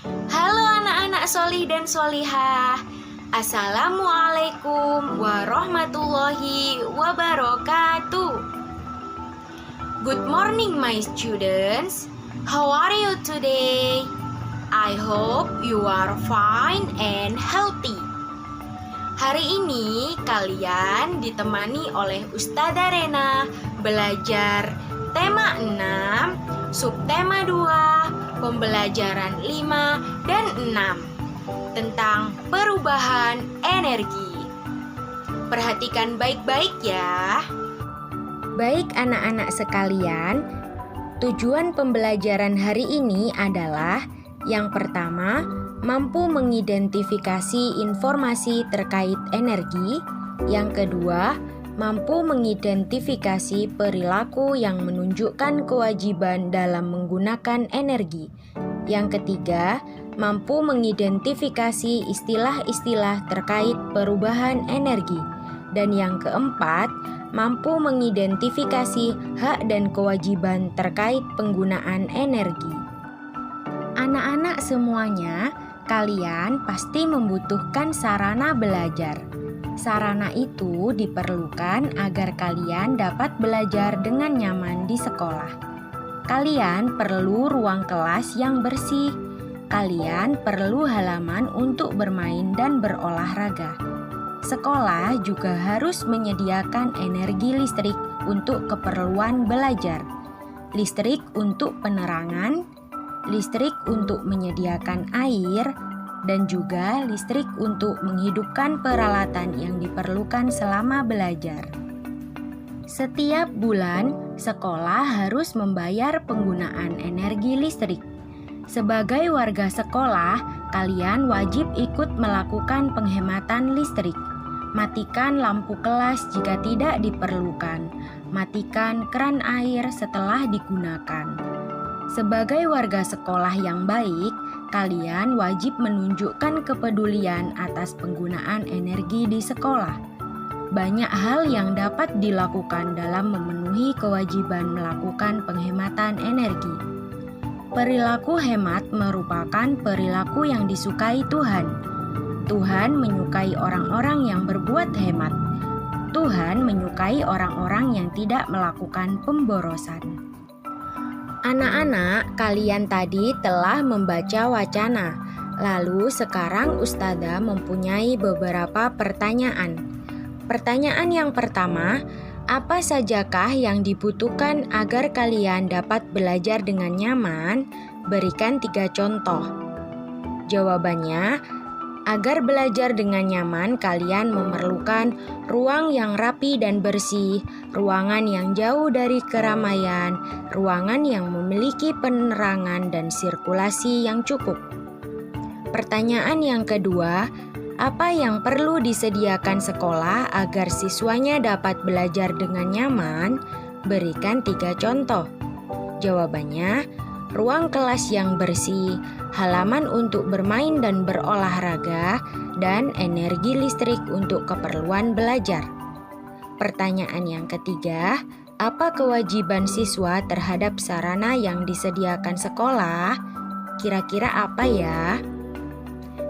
Halo anak-anak solih dan solihah. Assalamualaikum warahmatullahi wabarakatuh. Good morning my students. How are you today? I hope you are fine and healthy. Hari ini kalian ditemani oleh Ustazah Rena belajar tema 6, subtema 2, pembelajaran 5 dan 6 tentang perubahan energi. Perhatikan baik-baik ya. Baik anak-anak sekalian, tujuan pembelajaran hari ini adalah yang pertama, mampu mengidentifikasi informasi terkait energi. Yang kedua, mampu mengidentifikasi perilaku yang menunjukkan kewajiban dalam menggunakan energi. Yang ketiga, mampu mengidentifikasi istilah-istilah terkait perubahan energi. Dan yang keempat, mampu mengidentifikasi hak dan kewajiban terkait penggunaan energi. Anak-anak semuanya, kalian pasti membutuhkan sarana belajar. Sarana itu diperlukan agar kalian dapat belajar dengan nyaman di sekolah. Kalian perlu ruang kelas yang bersih. Kalian perlu halaman untuk bermain dan berolahraga. Sekolah juga harus menyediakan energi listrik untuk keperluan belajar. Listrik untuk penerangan, listrik untuk menyediakan air, dan juga listrik untuk menghidupkan peralatan yang diperlukan selama belajar. Setiap bulan, sekolah harus membayar penggunaan energi listrik. Sebagai warga sekolah, kalian wajib ikut melakukan penghematan listrik. Matikan lampu kelas jika tidak diperlukan. Matikan keran air setelah digunakan. Sebagai warga sekolah yang baik, kalian wajib menunjukkan kepedulian atas penggunaan energi di sekolah. Banyak hal yang dapat dilakukan dalam memenuhi kewajiban melakukan penghematan energi. Perilaku hemat merupakan perilaku yang disukai Tuhan. Tuhan menyukai orang-orang yang berbuat hemat. Tuhan menyukai orang-orang yang tidak melakukan pemborosan. Anak-anak, kalian tadi telah membaca wacana. Lalu sekarang Ustazah mempunyai beberapa pertanyaan. Pertanyaan yang pertama, apa sajakah yang dibutuhkan agar kalian dapat belajar dengan nyaman? Berikan 3 contoh. Jawabannya, agar belajar dengan nyaman, kalian memerlukan ruang yang rapi dan bersih, ruangan yang jauh dari keramaian, ruangan yang memiliki penerangan dan sirkulasi yang cukup. Pertanyaan yang kedua, apa yang perlu disediakan sekolah agar siswanya dapat belajar dengan nyaman? Berikan 3 contoh. Jawabannya, ruang kelas yang bersih, halaman untuk bermain dan berolahraga, dan energi listrik untuk keperluan belajar. Pertanyaan yang ketiga, apa kewajiban siswa terhadap sarana yang disediakan sekolah? Kira-kira apa ya?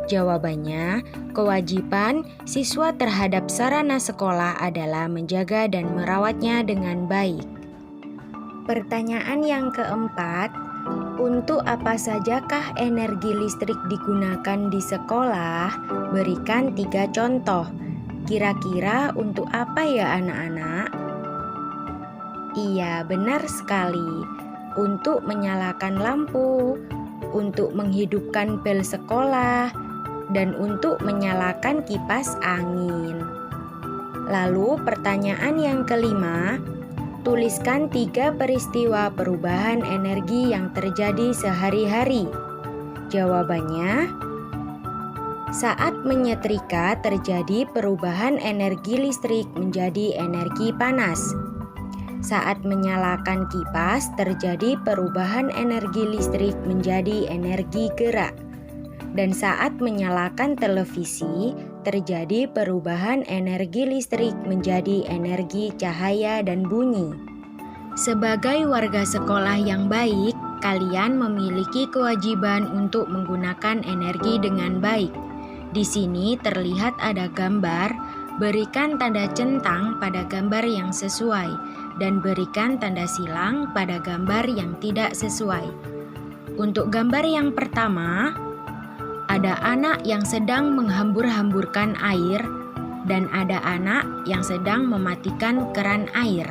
Jawabannya, kewajiban siswa terhadap sarana sekolah adalah menjaga dan merawatnya dengan baik. Pertanyaan yang keempat, untuk apa sajakah energi listrik digunakan di sekolah? Berikan 3 contoh. Kira-kira untuk apa ya anak-anak? Iya, benar sekali. Untuk menyalakan lampu, untuk menghidupkan bel sekolah, dan untuk menyalakan kipas angin. Lalu pertanyaan yang kelima, tuliskan 3 peristiwa perubahan energi yang terjadi sehari-hari. Jawabannya, saat menyetrika terjadi perubahan energi listrik menjadi energi panas. Saat menyalakan kipas terjadi perubahan energi listrik menjadi energi gerak. Dan saat menyalakan televisi terjadi perubahan energi listrik menjadi energi cahaya dan bunyi. Sebagai warga sekolah yang baik, Kalian memiliki kewajiban untuk menggunakan energi dengan baik. Di sini terlihat ada gambar, berikan tanda centang pada gambar yang sesuai dan berikan tanda silang pada gambar yang tidak sesuai. Untuk gambar yang pertama, ada anak yang sedang menghambur-hamburkan air dan ada anak yang sedang mematikan keran air.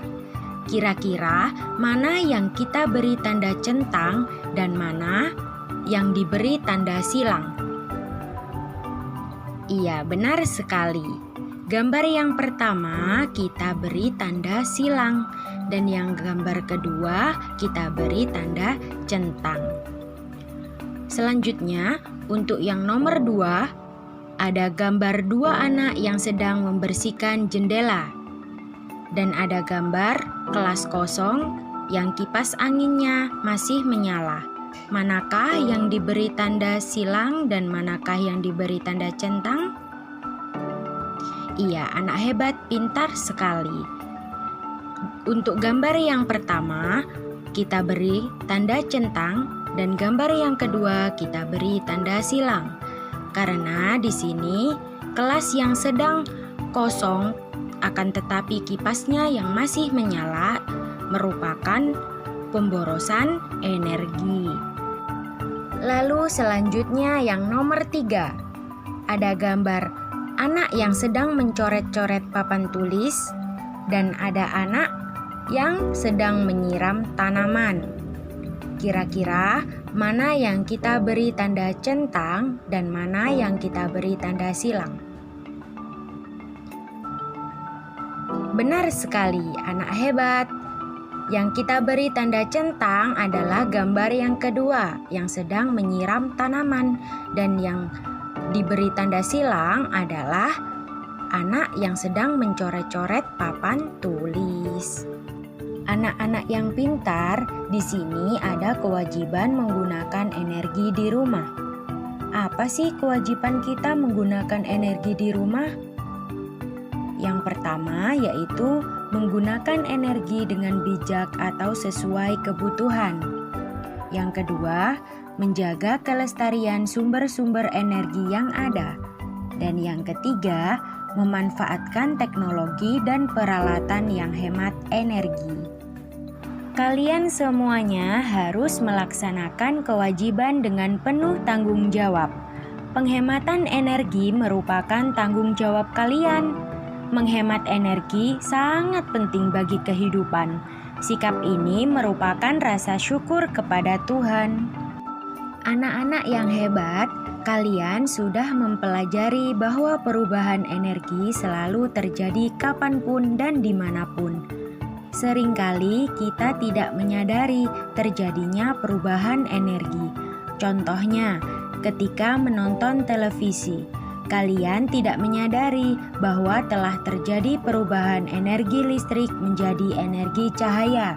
Kira-kira mana yang kita beri tanda centang dan mana yang diberi tanda silang? Iya, benar sekali. Gambar yang pertama kita beri tanda silang dan yang gambar kedua kita beri tanda centang. Selanjutnya, untuk yang nomor 2, ada gambar 2 anak yang sedang membersihkan jendela. Dan ada gambar kelas kosong yang kipas anginnya masih menyala. Manakah yang diberi tanda silang dan manakah yang diberi tanda centang? Iya, anak hebat, pintar sekali. Untuk gambar yang pertama, kita beri tanda centang dan gambar yang kedua kita beri tanda silang. Karena di sini kelas yang sedang kosong akan tetapi kipasnya yang masih menyala merupakan pemborosan energi. Lalu selanjutnya yang nomor 3, ada gambar anak yang sedang mencoret-coret papan tulis dan ada anak yang sedang menyiram tanaman. Kira-kira mana yang kita beri tanda centang dan mana yang kita beri tanda silang? Benar sekali, anak hebat. Yang kita beri tanda centang adalah gambar yang kedua yang sedang menyiram tanaman dan yang diberi tanda silang adalah anak yang sedang mencoret-coret papan tulis. Anak-anak yang pintar, di sini ada kewajiban menggunakan energi di rumah. Apa sih kewajiban kita menggunakan energi di rumah? Yang pertama yaitu menggunakan energi dengan bijak atau sesuai kebutuhan. Yang kedua, menjaga kelestarian sumber-sumber energi yang ada. Dan yang ketiga, memanfaatkan teknologi dan peralatan yang hemat energi. Kalian semuanya harus melaksanakan kewajiban dengan penuh tanggung jawab. Penghematan energi merupakan tanggung jawab kalian. Menghemat energi sangat penting bagi kehidupan. Sikap ini merupakan rasa syukur kepada Tuhan. Anak-anak yang hebat, kalian sudah mempelajari bahwa perubahan energi selalu terjadi kapanpun dan dimanapun. Seringkali kita tidak menyadari terjadinya perubahan energi. Contohnya, ketika menonton televisi, kalian tidak menyadari bahwa telah terjadi perubahan energi listrik menjadi energi cahaya.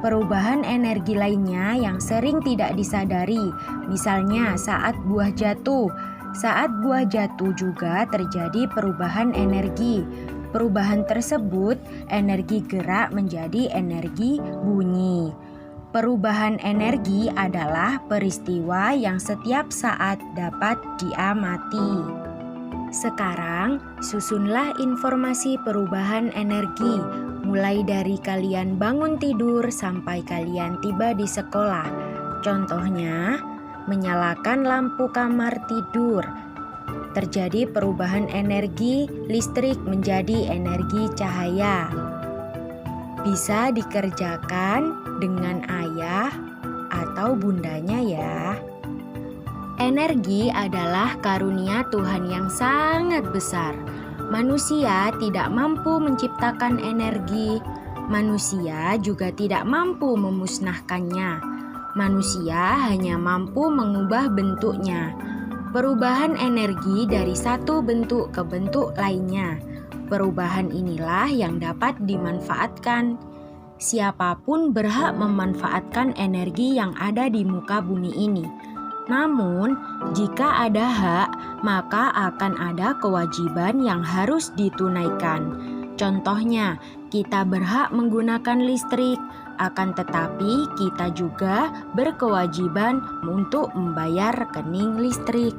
Perubahan energi lainnya yang sering tidak disadari, misalnya saat buah jatuh. Saat buah jatuh juga terjadi perubahan energi. Perubahan tersebut, energi gerak menjadi energi bunyi. Perubahan energi adalah peristiwa yang setiap saat dapat diamati. Sekarang, susunlah informasi perubahan energi, mulai dari kalian bangun tidur sampai kalian tiba di sekolah. Contohnya, menyalakan lampu kamar tidur. Terjadi perubahan energi listrik menjadi energi cahaya. Bisa dikerjakan dengan ayah atau bundanya ya. Energi adalah karunia Tuhan yang sangat besar. Manusia tidak mampu menciptakan energi. Manusia juga tidak mampu memusnahkannya. Manusia hanya mampu mengubah bentuknya. Perubahan energi dari satu bentuk ke bentuk lainnya. Perubahan inilah yang dapat dimanfaatkan. Siapapun berhak memanfaatkan energi yang ada di muka bumi ini. Namun, jika ada hak, maka akan ada kewajiban yang harus ditunaikan. Contohnya, kita berhak menggunakan listrik Akan tetapi kita juga berkewajiban untuk membayar rekening listrik.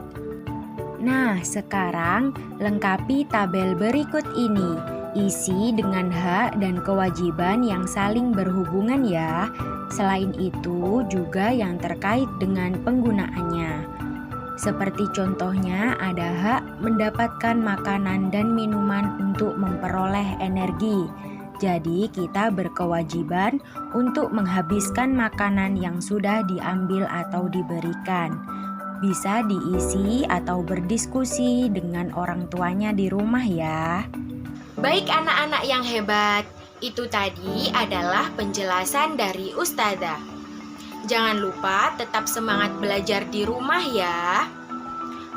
Nah, sekarang lengkapi tabel berikut ini. Isi dengan hak dan kewajiban yang saling berhubungan ya. Selain itu juga yang terkait dengan penggunaannya. Seperti contohnya ada hak mendapatkan makanan dan minuman untuk memperoleh energi. Jadi kita berkewajiban untuk menghabiskan makanan yang sudah diambil atau diberikan. Bisa diisi atau berdiskusi dengan orang tuanya di rumah ya. Baik anak-anak yang hebat, itu tadi adalah penjelasan dari Ustazah. Jangan lupa tetap semangat belajar di rumah ya.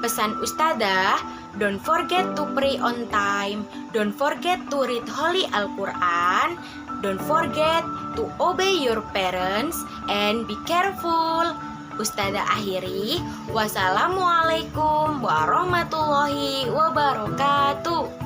Pesan Ustazah, don't forget to pray on time, don't forget to read Holy Al-Quran, don't forget to obey your parents, and be careful. Ustazah akhiri, wassalamualaikum warahmatullahi wabarakatuh.